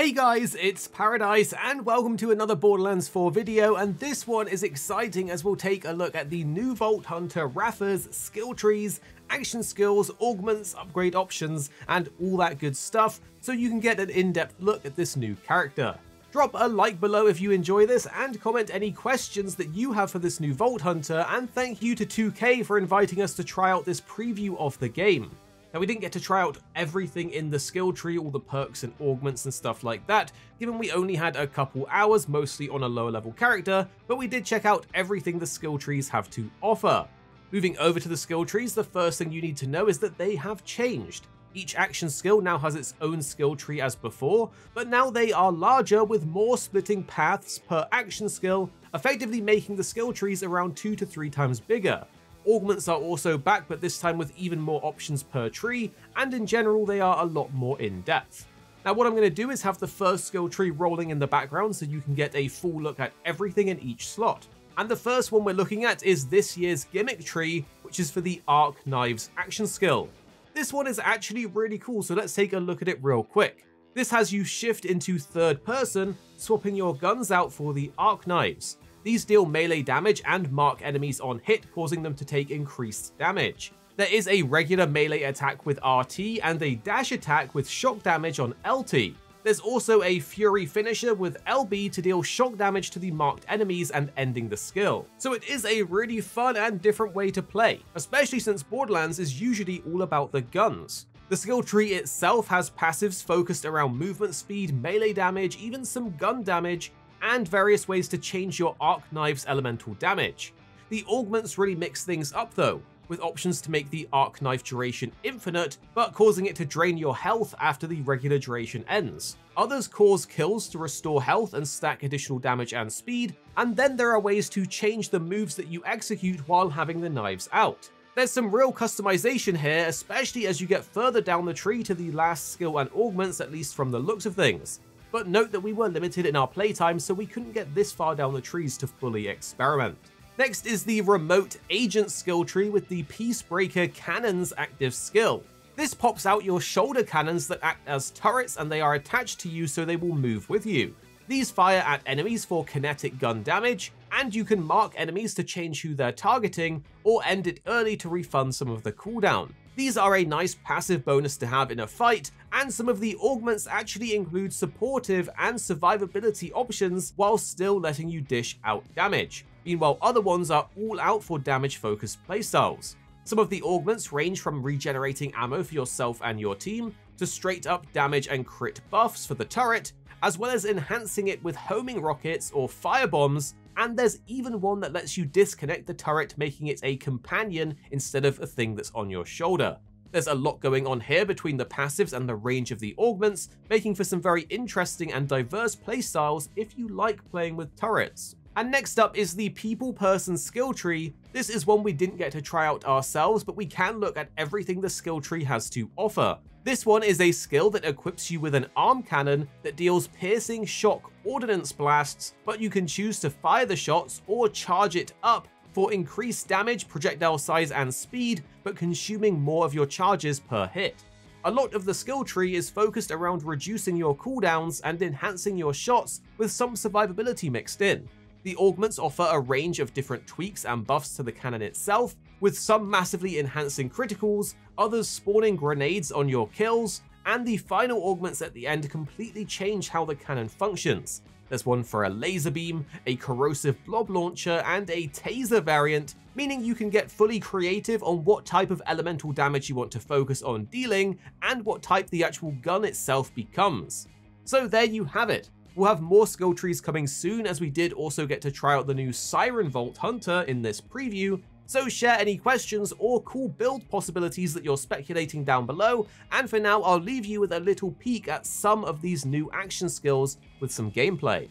Hey guys, it's Paradise and welcome to another Borderlands 4 video, and this one is exciting as we'll take a look at the new Vault Hunter Raffa's skill trees, action skills, augments, upgrade options, and all that good stuff so you can get an in-depth look at this new character. Drop a like below if you enjoy this and comment any questions that you have for this new Vault Hunter, and thank you to 2K for inviting us to try out this preview of the game. Now, we didn't get to try out everything in the skill tree, all the perks and augments and stuff like that, given we only had a couple hours, mostly on a lower level character, but we did check out everything the skill trees have to offer. Moving over to the skill trees, the first thing you need to know is that they have changed. Each action skill now has its own skill tree as before, but now they are larger with more splitting paths per action skill, effectively making the skill trees around 2 to 3 times bigger. Augments are also back, but this time with even more options per tree, and in general they are a lot more in-depth. Now what I'm going to do is have the first skill tree rolling in the background so you can get a full look at everything in each slot. And the first one we're looking at is this year's gimmick tree, which is for the Arc Knives action skill. This one is actually really cool, so let's take a look at it real quick. This has you shift into third person, swapping your guns out for the Arc Knives. These deal melee damage and mark enemies on hit, causing them to take increased damage. There is a regular melee attack with RT and a dash attack with shock damage on LT. There's also a fury finisher with LB to deal shock damage to the marked enemies and ending the skill. So it is a really fun and different way to play, especially since Borderlands is usually all about the guns. The skill tree itself has passives focused around movement speed, melee damage, even some gun damage, and various ways to change your Arc Knives elemental damage. The augments really mix things up though, with options to make the Arc Knife duration infinite, but causing it to drain your health after the regular duration ends. Others cause kills to restore health and stack additional damage and speed, and then there are ways to change the moves that you execute while having the knives out. There's some real customization here, especially as you get further down the tree to the last skill and augments, at least from the looks of things. But note that we were limited in our playtime, so we couldn't get this far down the trees to fully experiment. Next is the Remote Agent skill tree with the Peacebreaker Cannons active skill. This pops out your shoulder cannons that act as turrets, and they are attached to you so they will move with you. These fire at enemies for kinetic gun damage, and you can mark enemies to change who they're targeting, or end it early to refund some of the cooldown. These are a nice passive bonus to have in a fight, and some of the augments actually include supportive and survivability options while still letting you dish out damage. Meanwhile, other ones are all out for damage-focused playstyles. Some of the augments range from regenerating ammo for yourself and your team, to straight-up damage and crit buffs for the turret, as well as enhancing it with homing rockets or firebombs, and there's even one that lets you disconnect the turret, making it a companion instead of a thing that's on your shoulder. There's a lot going on here between the passives and the range of the augments, making for some very interesting and diverse playstyles if you like playing with turrets. And next up is the People Person skill tree. This is one we didn't get to try out ourselves, but we can look at everything the skill tree has to offer. This one is a skill that equips you with an arm cannon that deals piercing shock ordnance blasts, but you can choose to fire the shots or charge it up for increased damage, projectile size and speed, but consuming more of your charges per hit. A lot of the skill tree is focused around reducing your cooldowns and enhancing your shots with some survivability mixed in. The augments offer a range of different tweaks and buffs to the cannon itself, with some massively enhancing criticals, others spawning grenades on your kills, and the final augments at the end completely change how the cannon functions. There's one for a laser beam, a corrosive blob launcher, and a taser variant, meaning you can get fully creative on what type of elemental damage you want to focus on dealing, and what type the actual gun itself becomes. So there you have it. We'll have more skill trees coming soon, as we did also get to try out the new Siren Vault Hunter in this preview, so share any questions or cool build possibilities that you're speculating down below, and for now I'll leave you with a little peek at some of these new action skills with some gameplay.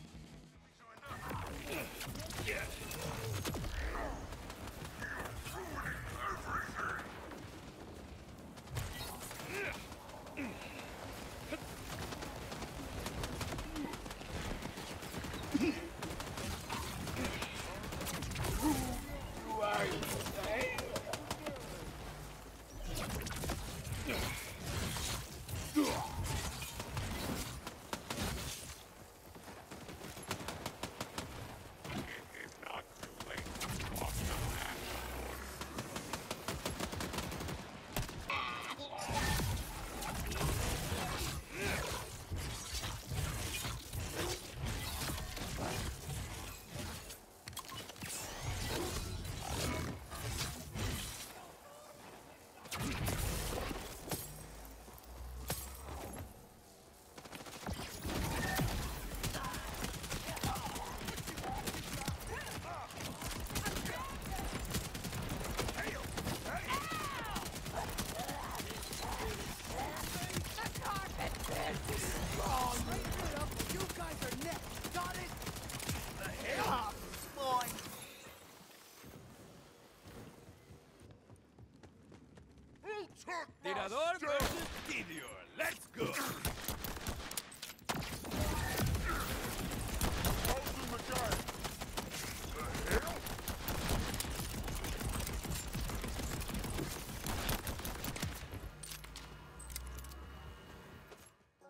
Cazador versus Gideon. Let's go.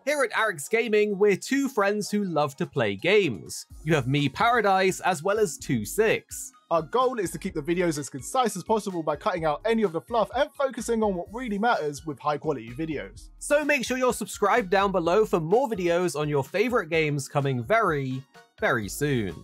Here at Arekkz Gaming, we're two friends who love to play games. You have me, Paradise, as well as 26. Our goal is to keep the videos as concise as possible by cutting out any of the fluff and focusing on what really matters with high quality videos. So make sure you're subscribed down below for more videos on your favorite games coming very, very soon.